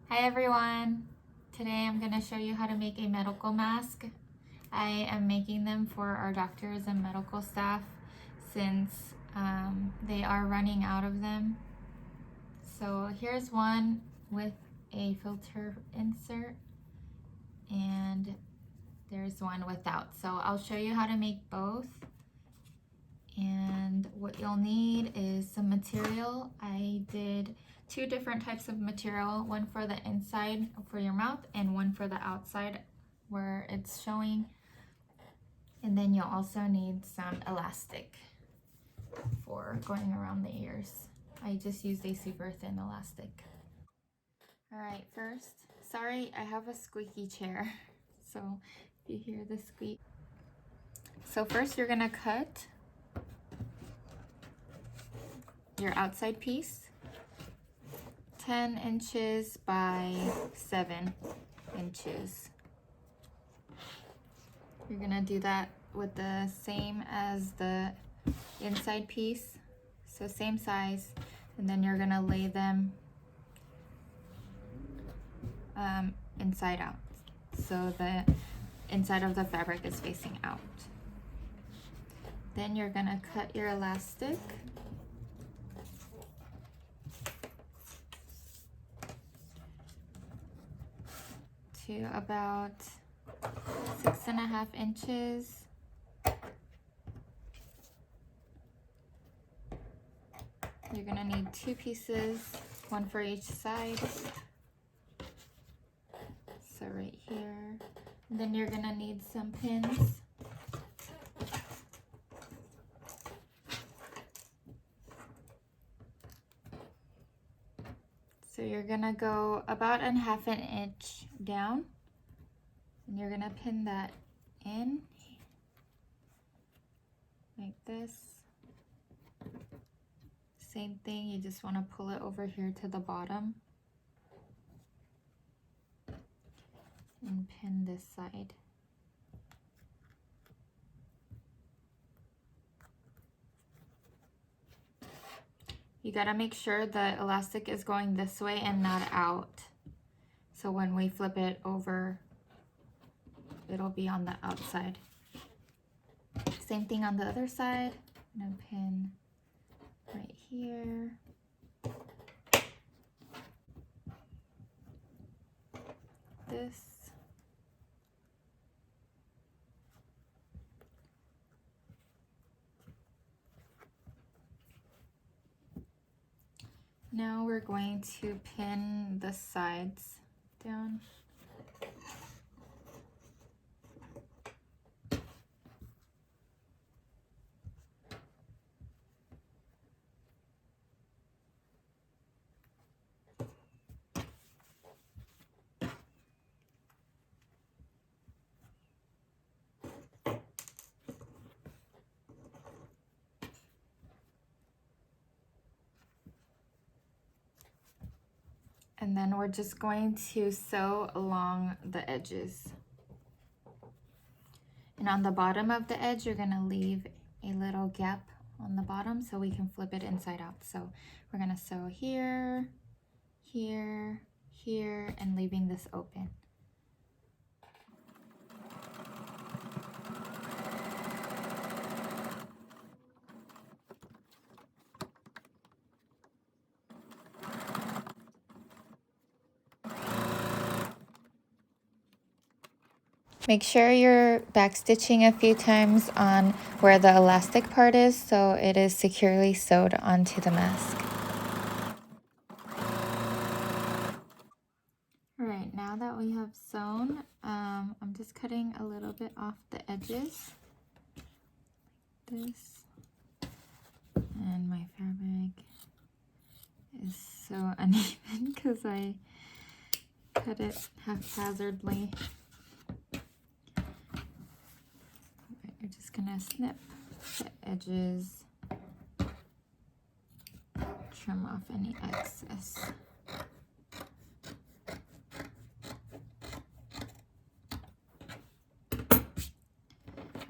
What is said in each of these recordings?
Hi everyone! Today I'm going to show you how to make a medical mask. I am making them for our doctors and medical staff since they are running out of them. So here's one with a filter insert and there's one without. So I'll show you how to make both. And what you'll need is some material. I did 2 different types of material, one for the inside for your mouth and one for the outside where it's showing. And then you'll also need some elastic for going around the ears. I just used a super thin elastic. All right, first, sorry, I have a squeaky chair. So if you hear the squeak. So first you're gonna cut your outside piece 10 inches by 7 inches. You're gonna do that with the same as the inside piece, so same size, and then you're gonna lay them inside out, so the inside of the fabric is facing out. Then you're gonna cut your elastic to about 6.5 inches. You're gonna need 2 pieces, one for each side. So right here. And then you're gonna need some pins. So you're gonna go about 1/2 inch down and you're gonna pin that in like this. Same thing, you just wanna pull it over here to the bottom and pin this side. You gotta make sure the elastic is going this way and not out. So when we flip it over, it'll be on the outside. Same thing on the other side. I'm gonna pin right here. This. Now we're going to pin the sides down. And then we're just going to sew along the edges. And on the bottom of the edge, you're gonna leave a little gap on the bottom so we can flip it inside out. So we're gonna sew here, here, here, and leaving this open. Make sure you're backstitching a few times on where the elastic part is so it is securely sewed onto the mask. Alright, now that we have sewn, I'm just cutting a little bit off the edges. Like this. And my fabric is so uneven because I cut it haphazardly. You're just gonna snip the edges, trim off any excess.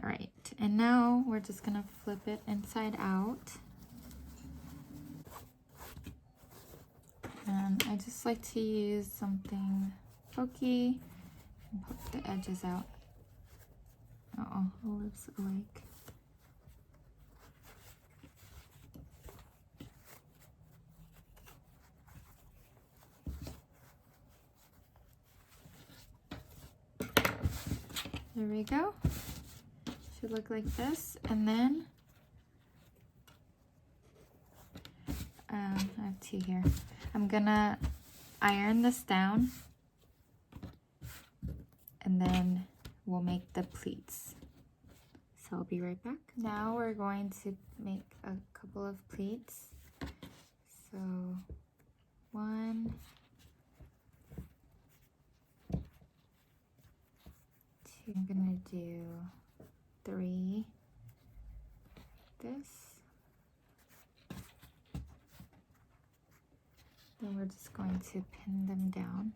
All right, and now we're just gonna flip it inside out. And I just just like to use something pokey and poke the edges out. Uh-oh, Olive's awake. There we go. Should look like this. And then I have two here. I'm gonna iron this down and then we'll make the pleats. So I'll be right back. Now we're going to make a couple of pleats. So 1, 2, I'm gonna do 3, this. Then we're just going to pin them down.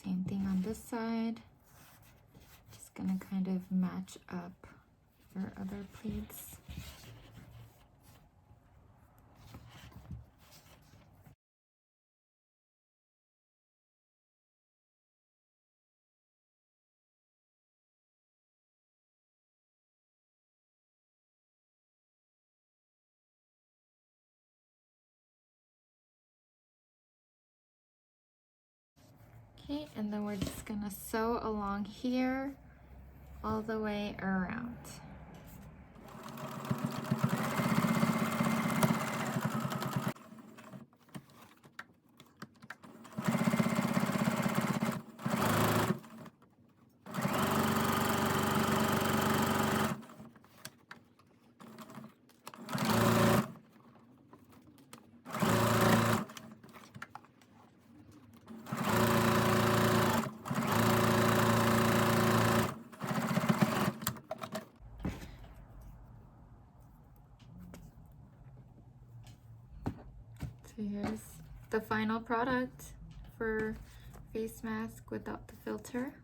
Same thing on this side. Just gonna kind of match up our other pleats. Okay, and then we're just gonna sew along here all the way around. So here's the final product for face mask without the filter.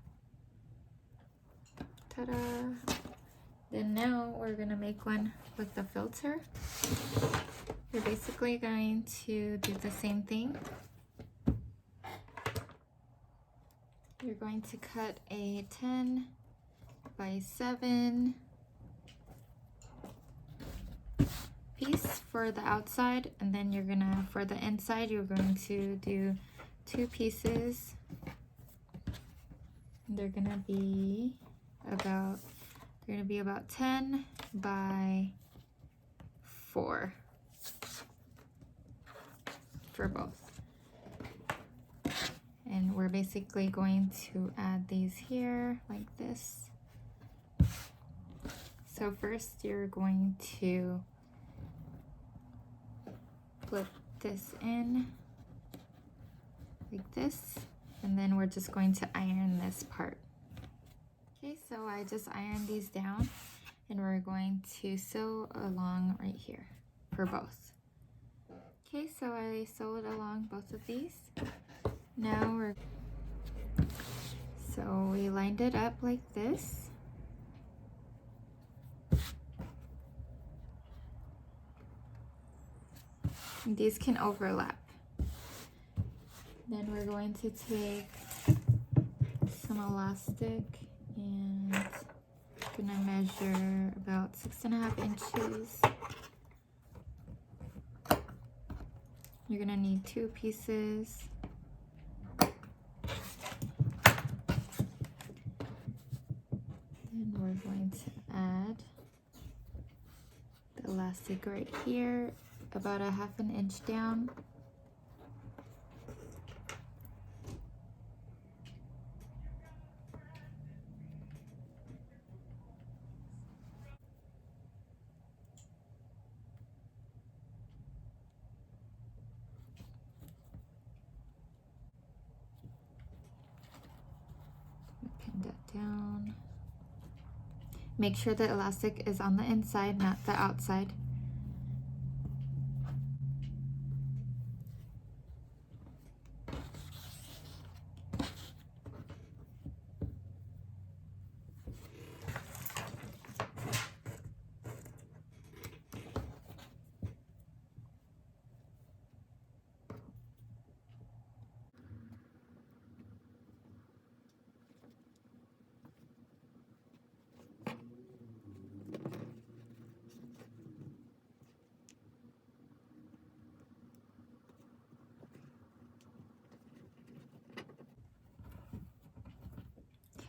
Ta-da! Then now we're gonna make one with the filter. You're basically going to do the same thing. You're going to cut a 10 by 7 piece for the outside, and then you're gonna, for the inside, you're going to do 2 pieces. They're gonna be about 10 by 4 for both. And we're basically going to add these here like this. So first you're going to flip this in like this, and then we're just going to iron this part. Okay, so I just ironed these down, and we're going to sew along right here for both. Okay, so I sewed along both of these. Now so we lined it up like this. These can overlap. Then we're going to take some elastic and gonna measure about 6.5 inches. You're gonna need 2 pieces. Then we're going to add the elastic right here, about 1/2 inch down. Pin that down. Make sure the elastic is on the inside, not the outside.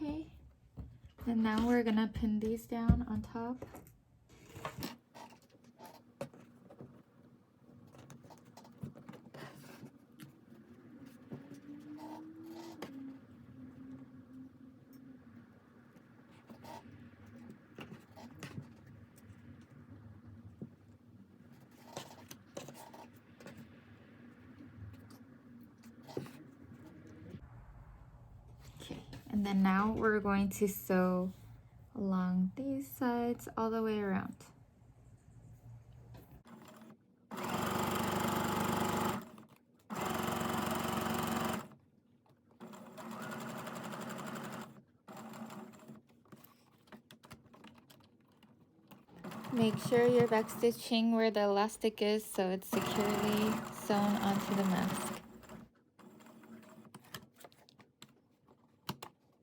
Okay, and now we're gonna pin these down on top. And then now we're going to sew along these sides all the way around. Make sure you're backstitching where the elastic is so it's securely sewn onto the mask.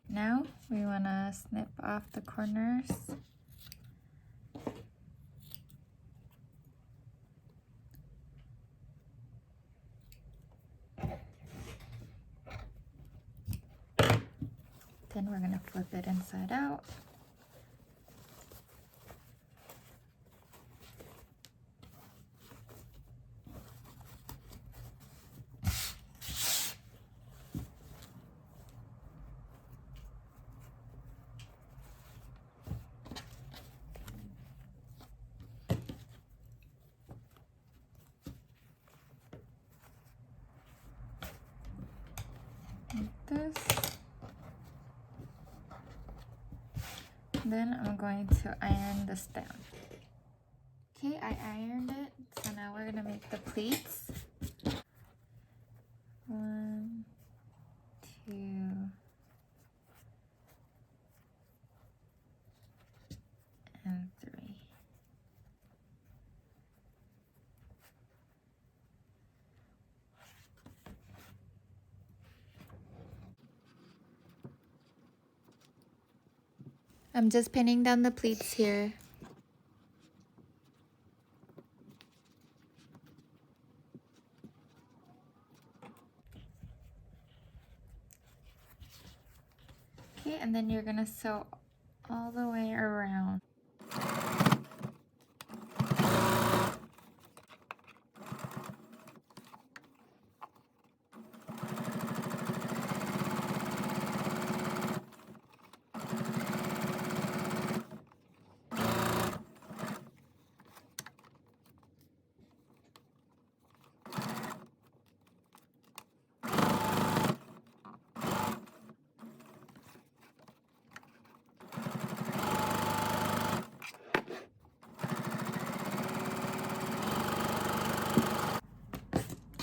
Now we want to snip off the corners. Then we're going to flip it inside out. Like this. Then I'm going to iron this down. Okay, I ironed it, so now we're gonna make the pleats. 1, 2, and 3. I'm just pinning down the pleats here. Okay, and then you're gonna sew all the way around.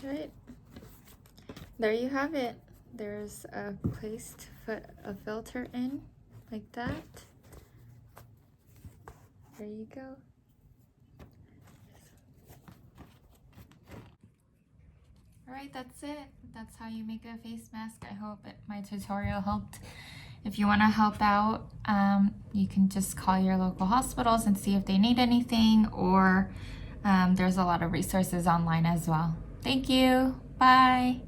Right, there you have it. There's a place to put a filter in, like that. There you go. Alright, that's it. That's how you make a face mask. I hope my tutorial helped. If you want to help out, you can just call your local hospitals and see if they need anything, or there's a lot of resources online as well. Thank you. Bye.